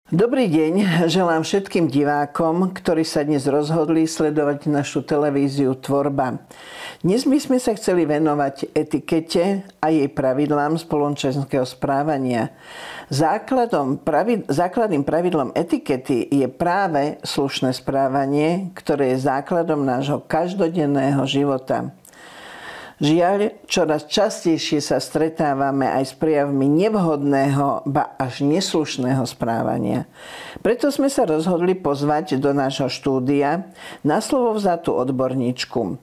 Dobrý deň, želám všetkým divákom, ktorí sa dnes rozhodli sledovať našu televíziu Tvorba. Dnes by sme sa chceli venovať etikete a jej pravidlám spoločenského správania. Základným pravidlom etikety je práve slušné správanie, ktoré je základom nášho každodenného života. Žiaľ, čoraz častejšie sa stretávame aj s prejavmi nevhodného, ba až neslušného správania. Preto sme sa rozhodli pozvať do nášho štúdia na slovo vzatú odborníčku.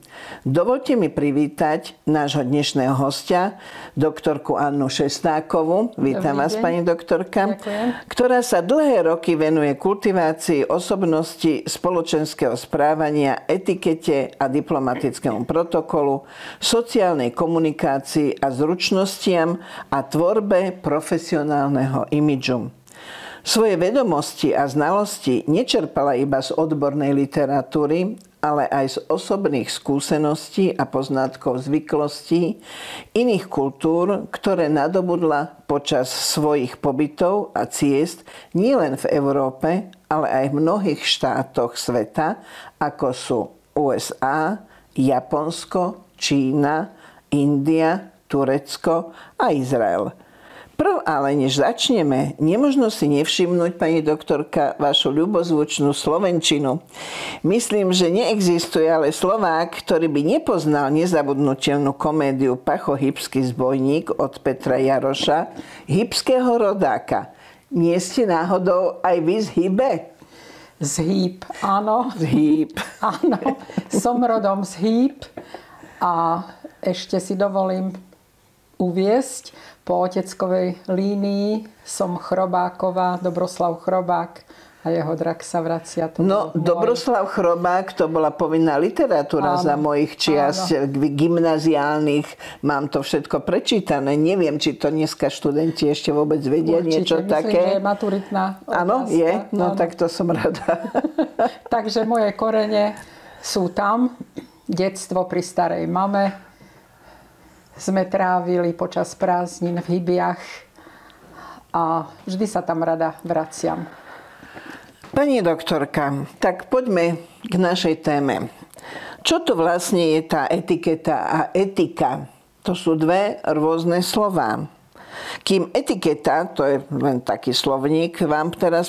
Dovolte mi privítať nášho dnešného hostia, doktorku Annu Šestákovú. Vítam vás, pani doktorka. Ďakujem. Ktorá sa dlhé roky venuje kultivácii osobnosti spoločenského správania, etikete a diplomatickému protokolu, sociálnej komunikácii a zručnostiam a tvorbe profesionálneho imidžu. Svoje vedomosti a znalosti nečerpala iba z odbornej literatúry, ale aj z osobných skúseností a poznatkov zvyklostí iných kultúr, ktoré nadobudla počas svojich pobytov a ciest nielen v Európe, ale aj v mnohých štátoch sveta, ako sú USA, Japonsko, Čína, India, Turecko a Izrael. Ale než začneme, nemožno si nevšimnúť, pani doktorka, vašu ľubozvučnú slovenčinu. Myslím, že neexistuje ale Slovák, ktorý by nepoznal nezabudnutelnú komédiu Pacho Hybský zbojník od Petra Jaroša, hybského rodáka. Nie ste náhodou aj vy z Hybe? Z Hýb, áno. Z Hýb. Áno, som rodom z Hýb a ešte si dovolím uviesť, po oteckovej línii som Chrobáková, Dobroslav Chrobák a jeho drak sa vracia. No, Dobroslav Chrobák, to bola povinná literatúra za mojich čias gymnaziálnych. Mám to všetko prečítané. Neviem, či to dneska študenti ešte vôbec vedia. Určite, niečo myslím, také. Že je maturitná otázka. Áno, je? No, áno. Tak to som rada. Takže moje korene sú tam. Detstvo pri starej mame sme trávili počas prázdnin v Hybiach a vždy sa tam rada vraciam. Pani doktorka, tak poďme k našej téme. Čo to vlastne je tá etiketa a etika? To sú dve rôzne slová. Kým etiketa, to je len taký slovník, vám teraz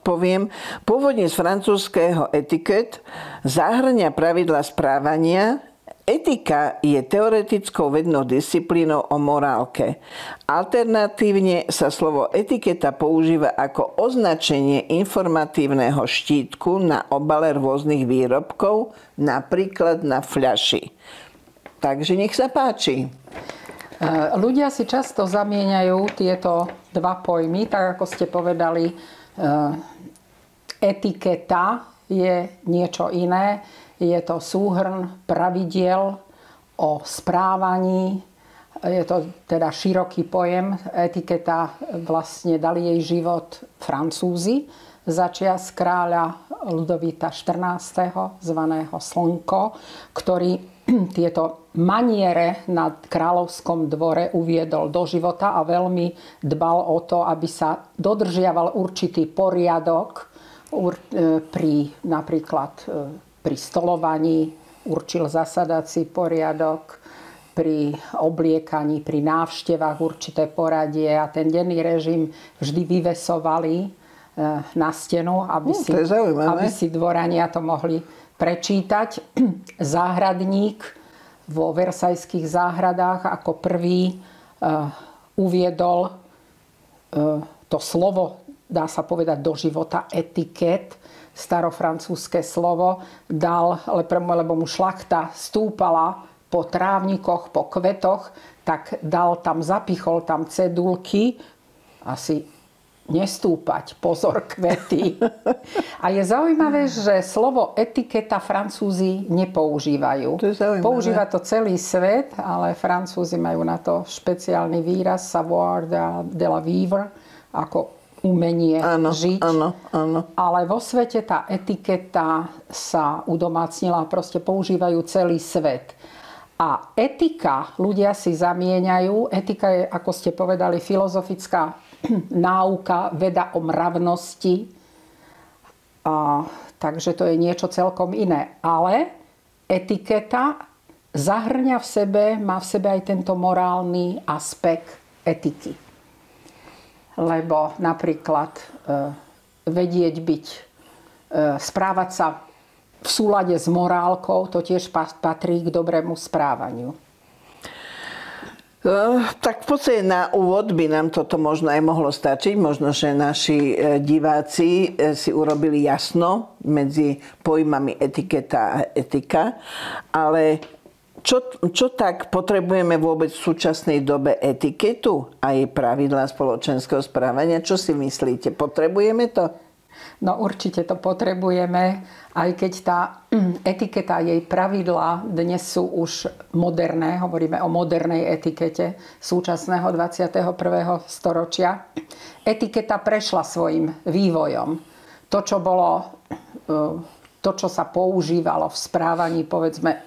poviem, pôvodne z francúzského etiquette, zahŕňa pravidla správania. Etika je teoretickou vednou disciplínou o morálke. Alternatívne sa slovo etiketa používa ako označenie informatívneho štítku na obale rôznych výrobkov, napríklad na fľaši. Takže nech sa páči. Ľudia si často zamieňajú tieto dva pojmy, tak ako ste povedali, etiketa je niečo iné. Je to súhrn pravidiel o správaní. Je to teda široký pojem. Etiketa vlastne dali jej život Francúzi začias kráľa Ludovita XIV, zvaného Slnko, ktorý tieto maniere na kráľovskom dvore uviedol do života a veľmi dbal o to, aby sa dodržiaval určitý poriadok napríklad pri stolovaní, určil zasadací poriadok, pri obliekaní, pri návštevách určité poradie a ten denný režim vždy vyvesovali na stenu, aby si dvorania to mohli prečítať. Záhradník vo Versajských záhradách ako prvý uviedol to slovo, dá sa povedať, do života etiket, starofrancúzske slovo, dal, lebo mu šlachta stúpala po trávnikoch, po kvetoch, tak zapichol tam cedulky, asi nestúpať, pozor, kvety. A je zaujímavé, že slovo etiketa Francúzi nepoužívajú. Používa to celý svet, ale Francúzi majú na to špeciálny výraz savoir de la vivre, ako umenie žiť. Áno. Ale vo svete tá etiketa sa udomácnila, proste používajú celý svet. A etika, ľudia si zamieňajú. Etika je, ako ste povedali, filozofická náuka, veda o mravnosti. Takže to je niečo celkom iné. Ale etiketa zahrňa v sebe, má v sebe aj tento morálny aspekt etiky. Lebo napríklad vedieť byť, správať sa v súlade s morálkou, to tiež patrí k dobrému správaniu. Tak v podstate na úvod by nám toto možno aj mohlo stačiť. Možno, že naši diváci si urobili jasno medzi pojmami etiketa a etika. Ale čo tak potrebujeme vôbec v súčasnej dobe etiketu a jej pravidlá spoločenského správania? Čo si myslíte? Potrebujeme to? No určite to potrebujeme, aj keď tá etiketa, jej pravidlá dnes sú už moderné, hovoríme o modernej etikete súčasného 21. storočia. Etiketa prešla svojim vývojom. To, čo sa používalo v správaní, povedzme,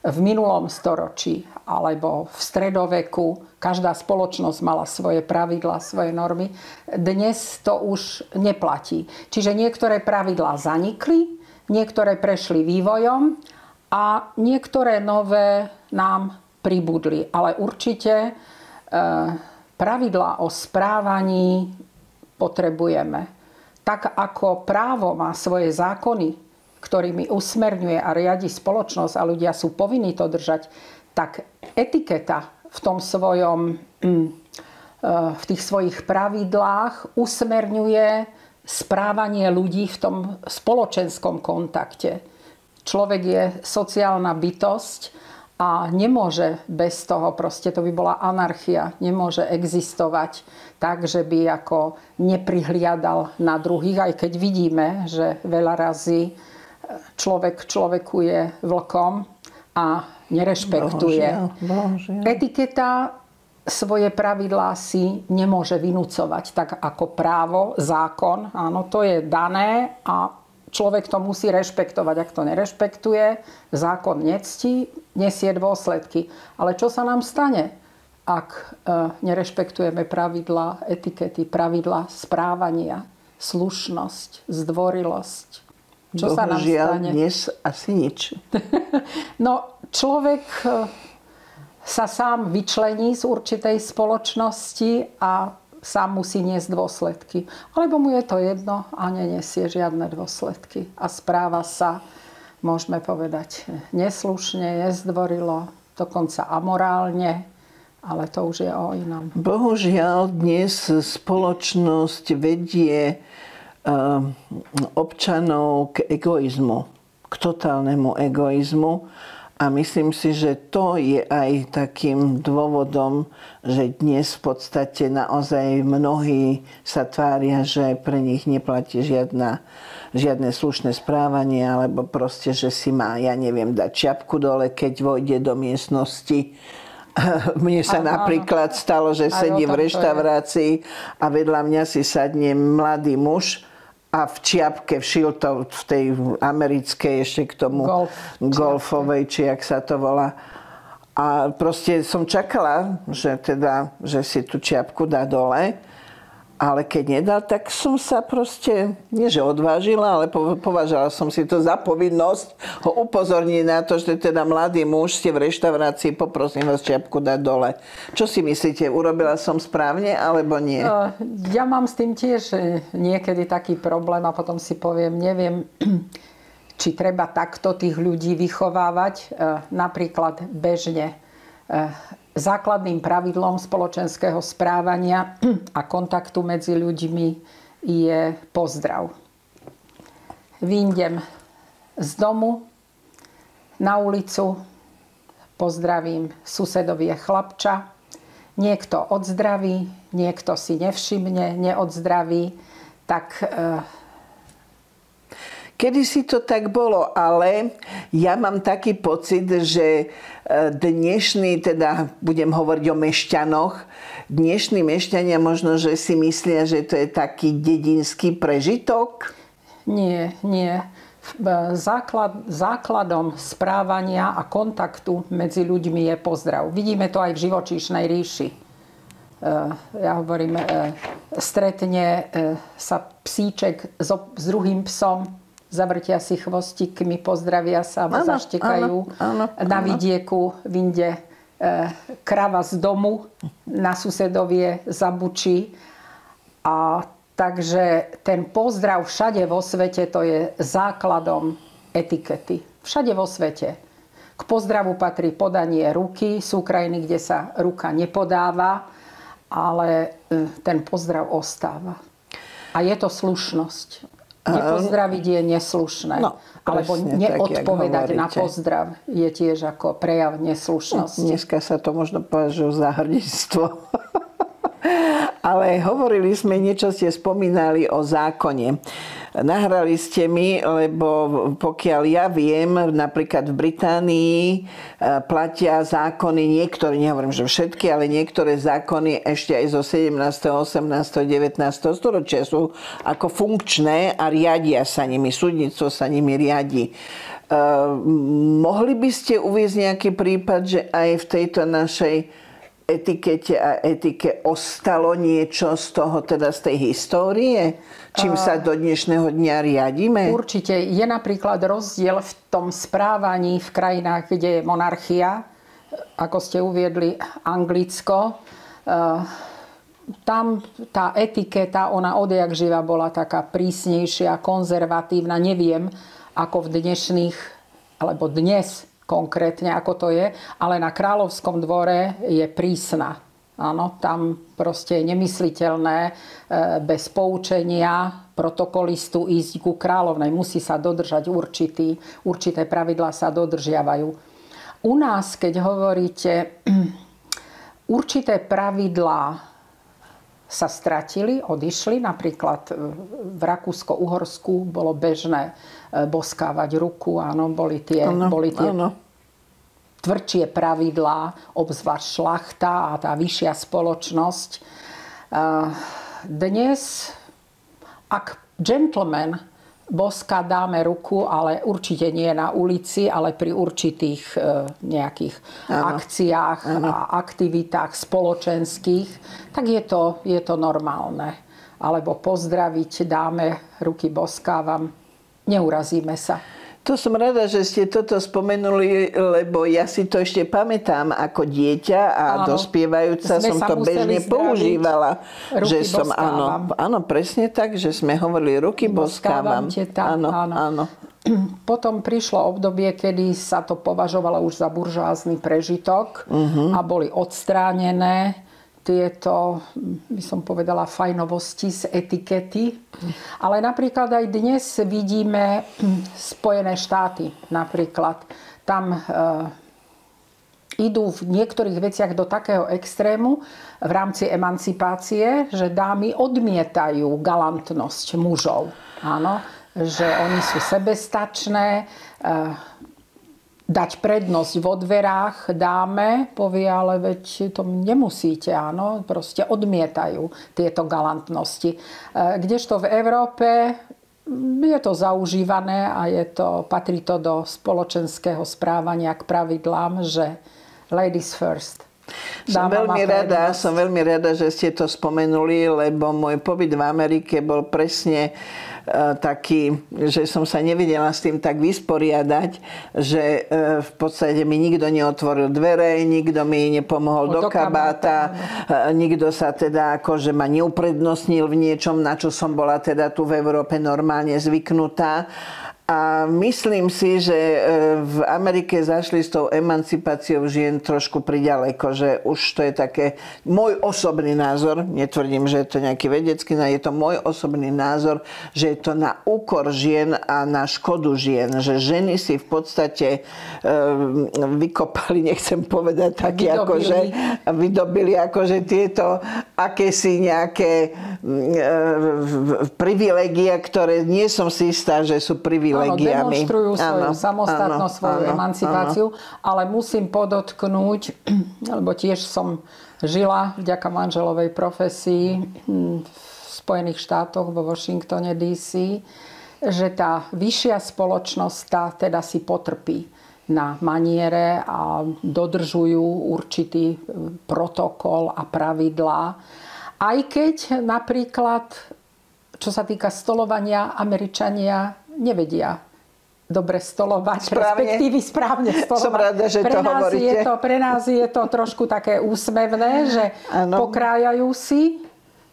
v minulom storočí alebo v stredoveku, každá spoločnosť mala svoje pravidlá, svoje normy. Dnes to už neplatí. Čiže niektoré pravidlá zanikli, niektoré prešli vývojom a niektoré nové nám pribudli. Ale určite pravidlá o správaní potrebujeme. Tak ako právo má svoje zákony, ktorými usmerňuje a riadi spoločnosť a ľudia sú povinní to držať, tak etiketa v tom svojom, v tých svojich pravidlách usmerňuje správanie ľudí v tom spoločenskom kontakte. Človek je sociálna bytosť a nemôže bez toho, proste to by bola anarchia, nemôže existovať tak, že by ako neprihliadal na druhých, aj keď vidíme, že veľa razy človek človeku je vlkom a nerešpektuje. Bohužiaľ. Etiketa svoje pravidlá si nemôže vynúcovať, tak ako právo, zákon. Áno, to je dané a človek to musí rešpektovať. Ak to nerešpektuje, zákon nectí, nesie dôsledky. Ale čo sa nám stane, ak nerešpektujeme pravidlá etikety, pravidlá správania, slušnosť, zdvorilosť? Čo sa nám stane? Dnes asi nič. No, človek sa sám vyčlení z určitej spoločnosti a sám musí niesť dôsledky. Alebo mu je to jedno a nenesie žiadne dôsledky. A správa sa, môžeme povedať, neslušne, nezdvorilo, dokonca amorálne, ale to už je o inom. Bohužiaľ, dnes spoločnosť vedie občanov k egoizmu, k totálnemu egoizmu. A myslím si, že to je aj takým dôvodom, že dnes v podstate naozaj mnohí sa tvária, že pre nich neplatí žiadne slušné správanie, alebo proste, že si má, ja neviem, dať čiapku dole, keď vojde do miestnosti. Mne sa napríklad stalo, že sedím v reštaurácii a vedľa mňa si sadne mladý muž a v čiapke, v šiltov, v tej americkej ešte k tomu golfovej, či jak sa to volá. A proste som čakala, že si tú čiapku dá dole. Ale keď nedal, tak som sa proste, nie že odvážila, ale považala som si to za povinnosť ho upozorniť na to, že teda mladý muž, ste v reštaurácii, poprosím vás čiapku dať dole. Čo si myslíte, urobila som správne alebo nie? Ja mám s tým tiež niekedy taký problém a potom si poviem, neviem, či treba takto tých ľudí vychovávať. Napríklad bežne. Základným pravidlom spoločenského správania a kontaktu medzi ľuďmi je pozdrav. Vyjdem z domu na ulicu, pozdravím susedovie chlapča, niekto odzdraví, niekto si nevšimne, neodzdraví, tak kedysi to tak bolo, ale ja mám taký pocit, že dnešní, teda budem hovoriť o mešťanoch, dnešní mešťania možno, že si myslia, že to je taký dedinský prežitok? Nie. V Základom správania a kontaktu medzi ľuďmi je pozdrav. Vidíme to aj v živočíšnej ríši. Ja hovorím, stretne sa psíček s druhým psom, zavrtia si chvostíkmi, pozdravia sa, zaštekajú. Na vidieku vinde krava z domu, na susedovie zabučí. A takže ten pozdrav všade vo svete, to je základom etikety. Všade vo svete. K pozdravu patrí podanie ruky. Sú krajiny, kde sa ruka nepodáva, ale ten pozdrav ostáva. A je to slušnosť. Nepozdraviť je neslušné. No, alebo neodpovedať na pozdrav je tiež ako prejav neslušnosti. Dneska sa to možno považuje za hrdinstvo. Ale hovorili sme, niečo ste spomínali o zákone. Nahrali ste mi, lebo pokiaľ ja viem, napríklad v Británii platia zákony, niektoré, nehovorím, že všetky, ale niektoré zákony ešte aj zo 17., 18., 19. storočia sú ako funkčné a riadia sa nimi, súdnictvo sa nimi riadi. Mohli by ste uviesť nejaký prípad, že aj v tejto našej etikete a etike ostalo niečo z toho, teda z tej histórie? Čím sa do dnešného dňa riadíme? Určite. Je napríklad rozdiel v tom správaní v krajinách, kde je monarchia, ako ste uviedli Anglicko. Tam tá etiketa, ona odjak živa bola taká prísnejšia, konzervatívna. Neviem, ako v dnešných, alebo dnes konkrétne, ako to je, ale na kráľovskom dvore je prísna. Áno, tam proste je nemysliteľné bez poučenia protokolistu ísť ku kráľovnej. Musí sa dodržať určité pravidlá sa dodržiavajú. U nás, keď hovoríte, určité pravidlá sa stratili, odišli. Napríklad v Rakúsko-Uhorsku bolo bežné boskávať ruku. Áno, boli tie tvrdšie pravidlá, obzvlášť šlachta a tá vyššia spoločnosť. Dnes, ak gentleman boská, dáme ruku, ale určite nie na ulici, ale pri určitých nejakých akciách a aktivitách spoločenských, tak je to normálne. Alebo pozdraviť, dáme ruky, boskávam, neurazíme sa. To som rada, že ste toto spomenuli, lebo ja si to ešte pamätám ako dieťa a dospievajúca som to bežne používala. Ruky boskávam. Áno, presne tak, že sme hovorili ruky boskávam. Áno. Potom prišlo obdobie, kedy sa to považovalo už za buržoázny prežitok a boli odstránené tieto, by som povedala, fajnovosti z etikety. Ale napríklad aj dnes vidíme Spojené štáty. Napríklad tam idú v niektorých veciach do takého extrému v rámci emancipácie, že dámy odmietajú galantnosť mužov. Áno, že oni sú sebestačné, dať prednosť vo dverách dáme, povie, ale veď to nemusíte, áno, proste odmietajú tieto galantnosti. Kdežto v Európe je to zaužívané a patrí to do spoločenského správania k pravidlám, že ladies first. Som veľmi rada, že ste to spomenuli, lebo môj pobyt v Amerike bol presne taký, že som sa nevedela s tým tak vysporiadať, že v podstate mi nikto neotvoril dvere, nikto mi nepomohol do kabáta, nikto sa teda akože ma neuprednostnil v niečom, na čo som bola teda tu v Európe normálne zvyknutá. A myslím si, že v Amerike zašli s tou emancipáciou žien trošku priďaleko, že už to je také môj osobný názor, netvrdím, že je to nejaký vedecký, je to môj osobný názor, že je to na úkor žien a na škodu žien, že ženy si v podstate vykopali, nechcem povedať také, akože vydobili akože tieto akési nejaké privilégia, ktoré nie som si istá, že sú privilégiami. Áno, demonstrujú svoju samostatnosť, svoju emancipáciu, ale musím podotknúť, lebo tiež som žila vďaka manželovej profesii v Spojených štátoch, vo Washingtone DC, že tá vyššia spoločnosť tá teda si potrpí na maniere a dodržujú určitý protokol a pravidlá. Aj keď napríklad, čo sa týka stolovania, Američania nevedia dobre stolovať, respektíve správne stolovať. Som rada, že to hovoríte. Pre nás je to trošku také úsmevné, že pokrájajú si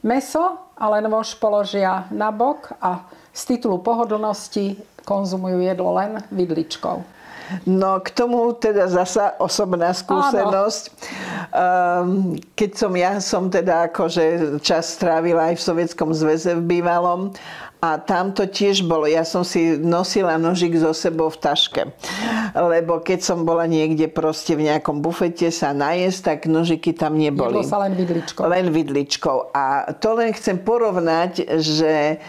mäso, ale nôž položia na bok a z titulu pohodlnosti konzumujú jedlo len vidličkou. No, k tomu teda zasa osobná skúsenosť. Keď som teda akože čas strávila aj v Sovietskom zväze v bývalom, a tam to tiež bolo. Ja som si nosila nožík so sebou v taške. Lebo keď som bola niekde proste v nejakom bufete sa najesť, tak nožiky tam neboli. Jedlo sa len vidličkou. Len vidličkou. A to len chcem porovnať, že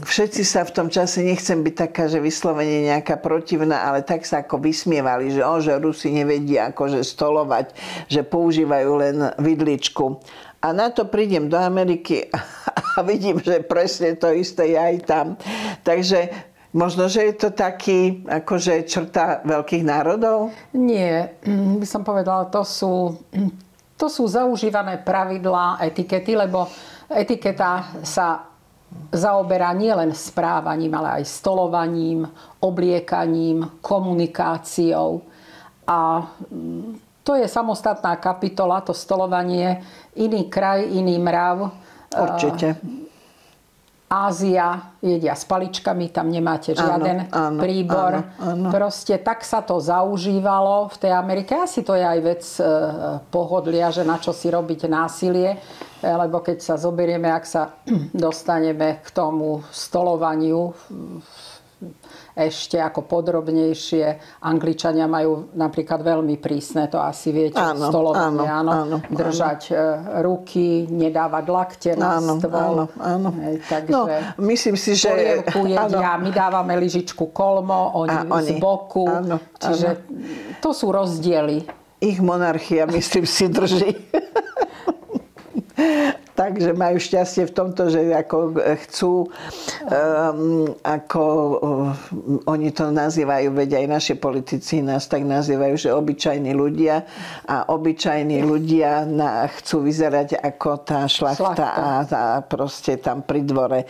všetci sa v tom čase, nechcem byť taká, že vyslovene nejaká protivná, ale tak sa ako vysmievali, že Rusi nevedia akože stolovať, že používajú len vidličku. A na to prídem do Ameriky a vidím, že presne to isté je aj tam. Takže možno, že je to taký, akože črta veľkých národov? Nie, by som povedala, to sú zaužívané pravidlá etikety, lebo etiketa sa zaoberá nielen správaním, ale aj stolovaním, obliekaním, komunikáciou. A to je samostatná kapitola, to stolovanie, iný kraj, iný mrav. Určite. Ázia jedia s paličkami, tam nemáte žiaden príbor. Áno. Proste tak sa to zaužívalo v tej Amerike. Asi to je aj vec pohodlia, že na čo si robiť násilie. Lebo keď sa zoberieme, ak sa dostaneme k tomu stolovaniu ešte ako podrobnejšie. Angličania majú napríklad veľmi prísne, to asi viete, stolovanie, držať ruky, nedávať lakte na stôl. Takže no, myslím si, že polievku jedia, my dávame lyžičku kolmo, oni z boku. Čiže to sú rozdiely. Ich monarchia, myslím si, drží. Takže majú šťastie v tomto, že ako chcú, ako oni to nazývajú, veď aj naši politici nás tak nazývajú, že obyčajní ľudia. A obyčajní ľudia chcú vyzerať ako tá šlachta a proste tam pri dvore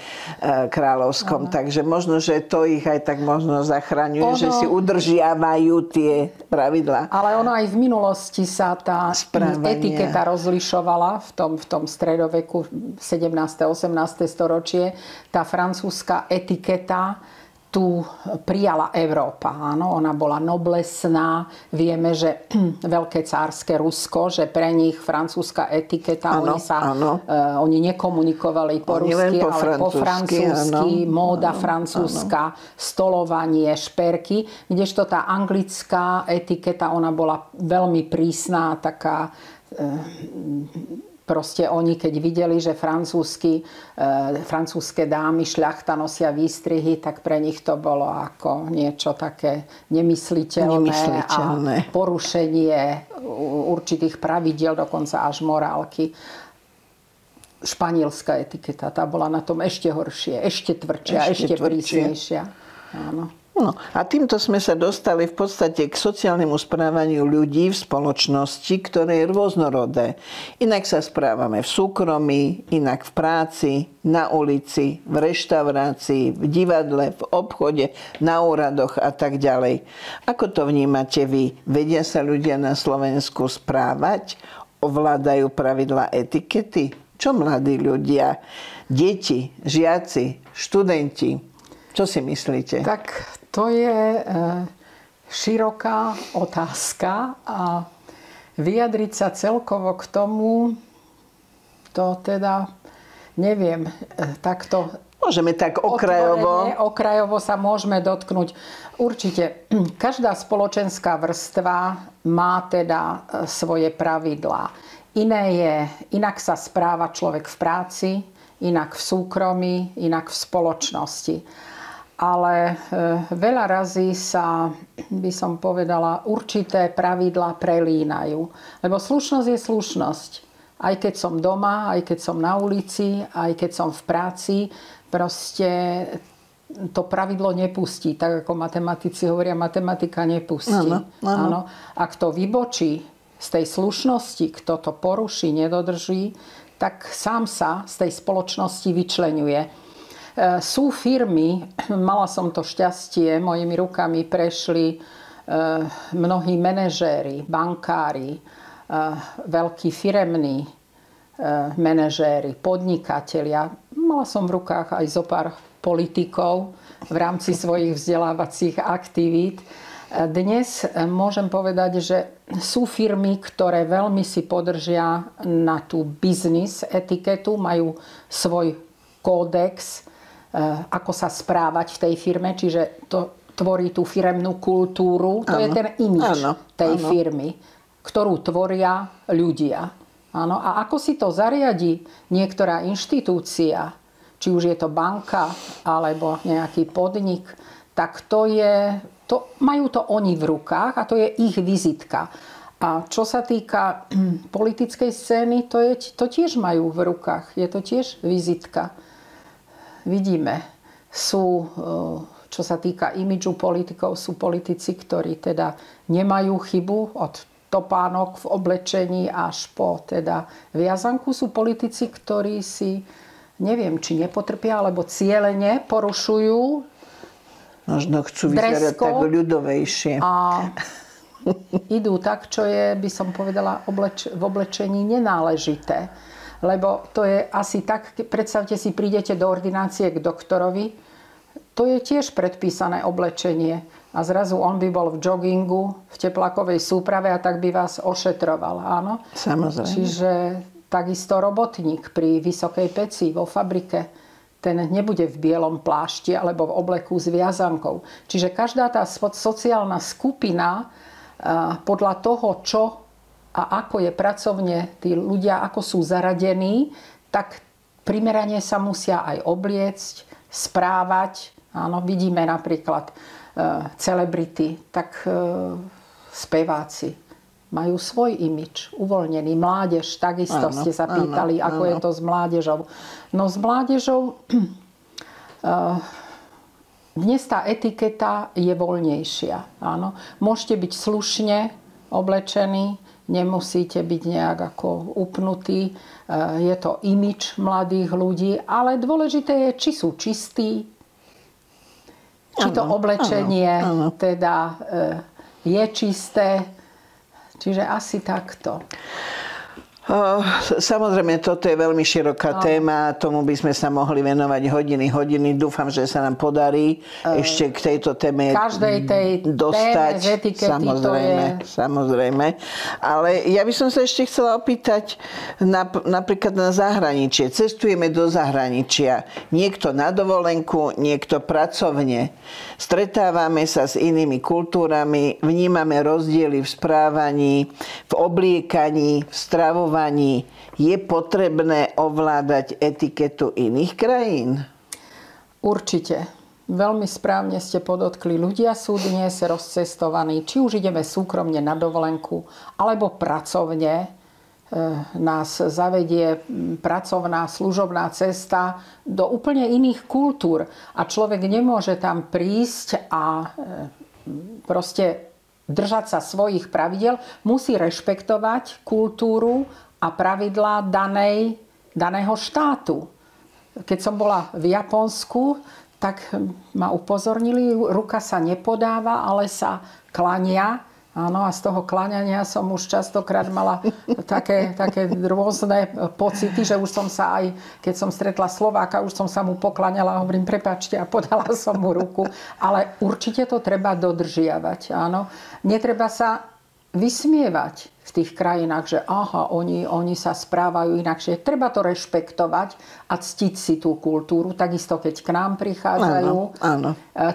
kráľovskom. Takže možno, že to ich aj tak možno zachraňuje, že si udržiavajú tie pravidlá. Ale ono aj v minulosti sa tá etiketa rozlišovala v tom stredoveku, 17. 18. storočie. Tá francúzska etiketa tu prijala Európa. Áno, ona bola noblesná. Vieme, že veľké cárske Rusko, že pre nich francúzska etiketa, oni nekomunikovali po rusky, ale po francúzsky, móda francúzska, stolovanie, šperky. Kdežto tá anglická etiketa, ona bola veľmi prísna, taká proste oni, keď videli, že francúzske dámy šľachta nosia výstrihy, tak pre nich to bolo ako niečo také nemysliteľné. A porušenie určitých pravidiel, dokonca až morálky. Španielská etiketa, tá bola na tom ešte horšie, ešte tvrdšia, ešte prísnejšia. Áno. No, a týmto sme sa dostali v podstate k sociálnemu správaniu ľudí v spoločnosti, ktoré je rôznorodé. Inak sa správame v súkromí, inak v práci, na ulici, v reštaurácii, v divadle, v obchode, na úradoch a tak ďalej. Ako to vnímate vy? Vedia sa ľudia na Slovensku správať? Ovládajú pravidlá etikety? Čo mladí ľudia? Deti, žiaci, študenti? Čo si myslíte? Tak to je široká otázka a vyjadriť sa celkovo k tomu, to teda neviem, takto môžeme tak okrajovo sa môžeme dotknúť. Určite, každá spoločenská vrstva má teda svoje pravidlá. Inak sa správa človek v práci, inak v súkromí, inak v spoločnosti. Ale veľa razy sa, by som povedala, určité pravidlá prelínajú. Lebo slušnosť je slušnosť. Aj keď som doma, aj keď som na ulici, aj keď som v práci, proste to pravidlo nepustí. Tak ako matematici hovoria, matematika nepustí. Áno. Ak to vybočí z tej slušnosti, kto to poruší, nedodrží, tak sám sa z tej spoločnosti vyčleňuje. Sú firmy, mala som to šťastie, mojimi rukami prešli mnohí manažéri, bankári, veľkí firemní manažéri, podnikatelia. Mala som v rukách aj zo pár politikov v rámci svojich vzdelávacích aktivít. Dnes môžem povedať, že sú firmy, ktoré veľmi si podržia na tú biznis etiketu, majú svoj kódex, ako sa správať v tej firme, čiže to tvorí tú firemnú kultúru. To je ten imidž tej firmy, ktorú tvoria ľudia. Áno. A ako si to zariadi niektorá inštitúcia, či už je to banka alebo nejaký podnik, tak majú to oni v rukách a to je ich vizitka. A čo sa týka politickej scény, to tiež majú v rukách. Je to tiež vizitka. Vidíme, čo sa týka imidžu politikov, sú politici, ktorí teda nemajú chybu od topánok v oblečení až po teda viazanku. Sú politici, ktorí si, neviem, či nepotrpia, alebo cielene porušujú možno chcú vyzerať tak ľudovejšie. A idú tak, čo je, by som povedala, v oblečení nenáležité. Lebo to je asi tak, predstavte si, prídete do ordinácie k doktorovi, to je tiež predpísané oblečenie. A zrazu on by bol v joggingu, v teplákovej súprave a tak by vás ošetroval. Áno? Samozrejme. Čiže takisto robotník pri vysokej peci vo fabrike, ten nebude v bielom plášti alebo v obleku s viazankou. Čiže každá tá sociálna skupina podľa toho, čo a ako je pracovne, tí ľudia, ako sú zaradení, tak primerane sa musia aj obliecť, správať. Áno, vidíme napríklad celebrity, tak speváci majú svoj imidž, uvoľnený. Mládež, takisto ste sa pýtali, ako je to s mládežou. No s mládežou dnes tá etiketa je voľnejšia. Áno. Môžete byť slušne oblečení, nemusíte byť nejak ako upnutí. Je to imidž mladých ľudí, ale dôležité je, či sú čistí, či to oblečenie teda je čisté. Čiže asi takto. Samozrejme, toto je veľmi široká téma. Tomu by sme sa mohli venovať hodiny. Dúfam, že sa nám podarí ešte k tejto téme každej tej dostať. Téme z etikety, samozrejme. Ale ja by som sa ešte chcela opýtať napríklad na zahraničie. Cestujeme do zahraničia. Niekto na dovolenku, niekto pracovne. Stretávame sa s inými kultúrami, vnímame rozdiely v správaní, v obliekaní, v stravovaní. Je potrebné ovládať etiketu iných krajín? Určite. Veľmi správne ste podotkli. Ľudia sú dnes rozcestovaní. Či už ideme súkromne na dovolenku, alebo pracovne. Nás zavedie pracovná, služobná cesta do úplne iných kultúr. A človek nemôže tam prísť a proste držať sa svojich pravidel. Musí rešpektovať kultúru a pravidlá daného štátu. Keď som bola v Japonsku, tak ma upozornili, ruka sa nepodáva, ale sa klania. Áno, a z toho kláňania som už častokrát mala také rôzne pocity, že už som sa aj, keď som stretla Slováka, už som sa mu pokláňala a hovorím, prepáčte, a podala som mu ruku. Ale určite to treba dodržiavať. Áno. Netreba sa vysmievať v tých krajinách, že oni sa správajú inakšie. Treba to rešpektovať a ctiť si tú kultúru. Takisto, keď k nám prichádzajú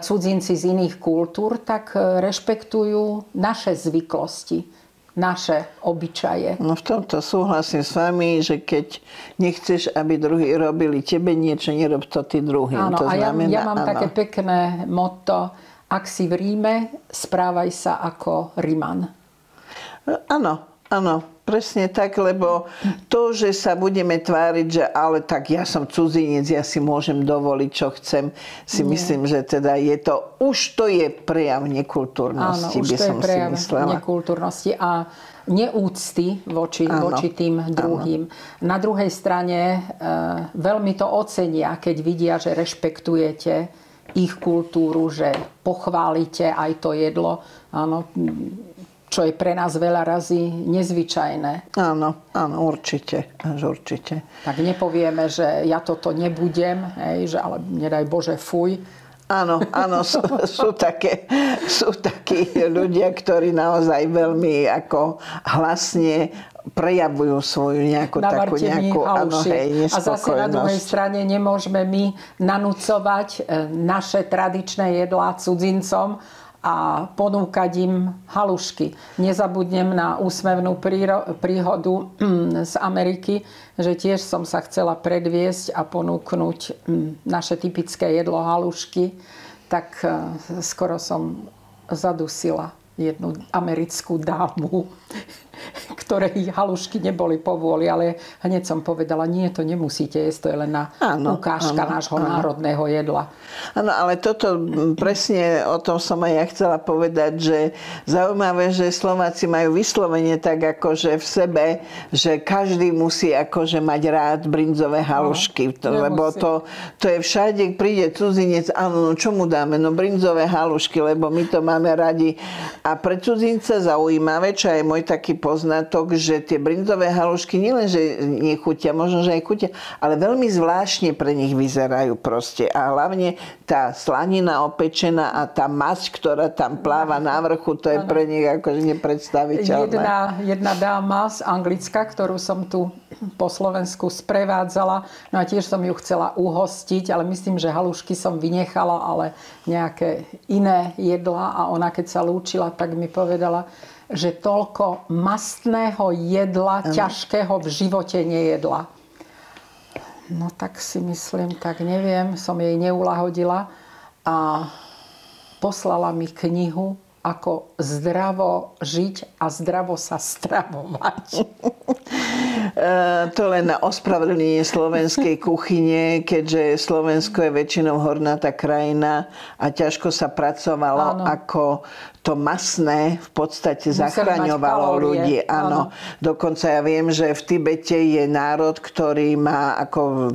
cudzinci z iných kultúr, tak rešpektujú naše zvyklosti, naše obyčaje. No v tomto súhlasím s vami, že keď nechceš, aby druhí robili tebe niečo, nerob to ty druhým. Áno, to znamená, ja mám také pekné motto: ak si v Ríme, správaj sa ako Riman. Áno. presne tak, lebo to, že sa budeme tváriť, že ale tak ja som cudzinec, ja si môžem dovoliť, čo chcem, si myslím, že teda je to, už to je prejav nekultúrnosti, by som si myslela. Áno, už to je prejav nekultúrnosti a neúcty voči tým druhým. Áno. Na druhej strane veľmi to ocenia, keď vidia, že rešpektujete ich kultúru, že pochválite aj to jedlo. Áno, čo je pre nás veľa razy nezvyčajné. Áno, určite. Tak nepovieme, že ja toto nebudem, že ale nedaj Bože, fuj. Áno, sú takí ľudia, ktorí naozaj veľmi ako hlasne prejavujú svoju nejakú takú nespokojnosť. A zase na druhej strane nemôžeme my nanúcovať naše tradičné jedlá cudzincom a ponúkať im halušky. Nezabudnem na úsmevnú príhodu z Ameriky, že tiež som sa chcela predviesť a ponúknuť naše typické jedlo halušky, tak skoro som zadusila jednu americkú dámu, ktorej halušky neboli povôli, ale hneď som povedala, nie, to nemusíte jesť, to je len na ukážka nášho národného jedla. Áno, ale toto presne o tom som aj ja chcela povedať, že zaujímavé, že Slováci majú vyslovene tak akože v sebe, že každý musí akože mať rád brinzové halušky, lebo to je všade, príde cudzinec, áno, no čo mu dáme? No brinzové halušky, lebo my to máme radi. A pre cudzinca zaujímavé, čo je môj taký poznatok, že tie brinzové halušky nielenže nechutia, možno, že aj chutia, ale veľmi zvláštne pre nich vyzerajú proste. A hlavne tá slanina opečená a tá masť, ktorá tam pláva na vrchu, to je pre nich akože nepredstaviteľné. Jedna dáma z Anglicka, ktorú som tu po Slovensku sprevádzala, no a tiež som ju chcela uhostiť, ale myslím, že halušky som vynechala, ale nejaké iné jedlá, a ona keď sa lúčila, tak mi povedala, že toľko mastného jedla, ťažkého v živote nejedla. No tak si myslím, tak neviem, som jej neulahodila a poslala mi knihu, ako zdravo žiť a zdravo sa stravovať. To len na ospravedlnenie slovenskej kuchyne, keďže Slovensko je väčšinou hornatá krajina a ťažko sa pracovalo, ako to masné v podstate zachraňovalo ľudí. Áno. Dokonca ja viem, že v Tibete je národ, ktorý má ako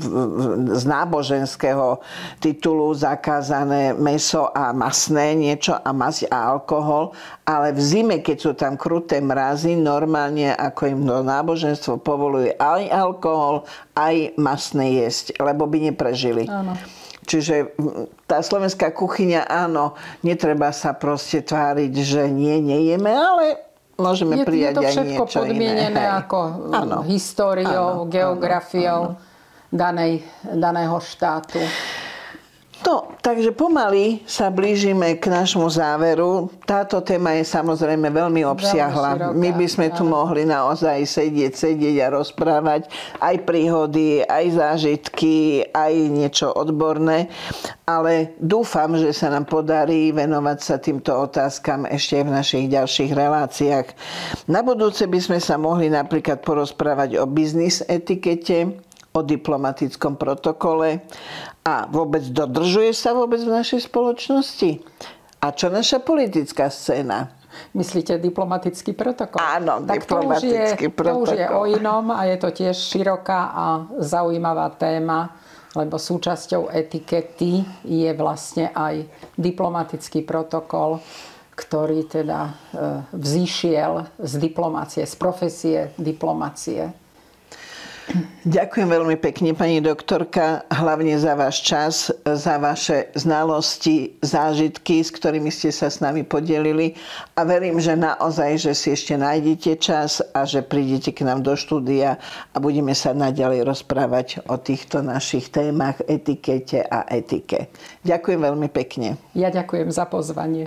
z náboženského titulu zakázané mäso a masné niečo a masť a alkohol, ale v zime, keď sú tam kruté mrazy, normálne ako im to náboženstvo povoluje aj alkohol, aj masné jesť, lebo by neprežili. Áno. Čiže tá slovenská kuchyňa, áno, netreba sa proste tváriť, že nejeme, ale môžeme prijať aj niečo iné. Je to všetko podmienené ako históriou, geografiou daného štátu. No, takže pomaly sa blížime k nášmu záveru. Táto téma je samozrejme veľmi obsiahla. My by sme tu mohli naozaj sedieť a rozprávať aj príhody, aj zážitky, aj niečo odborné. Ale dúfam, že sa nám podarí venovať sa týmto otázkam ešte v našich ďalších reláciách. Na budúce by sme sa mohli napríklad porozprávať o biznis etikete, o diplomatickom protokole a vôbec dodržuje sa vôbec v našej spoločnosti? A čo naša politická scéna? Myslíte diplomatický protokol? Áno, tak diplomatický protokol. To už je o inom a je to tiež široká a zaujímavá téma, lebo súčasťou etikety je vlastne aj diplomatický protokol, ktorý teda vzýšiel z diplomácie, z profesie diplomácie. Ďakujem veľmi pekne, pani doktorka, hlavne za váš čas, za vaše znalosti, zážitky, s ktorými ste sa s nami podelili. A verím, že naozaj, že si ešte nájdete čas a že prídete k nám do štúdia a budeme sa naďalej rozprávať o týchto našich témach, etikete a etike. Ďakujem veľmi pekne. Ja ďakujem za pozvanie.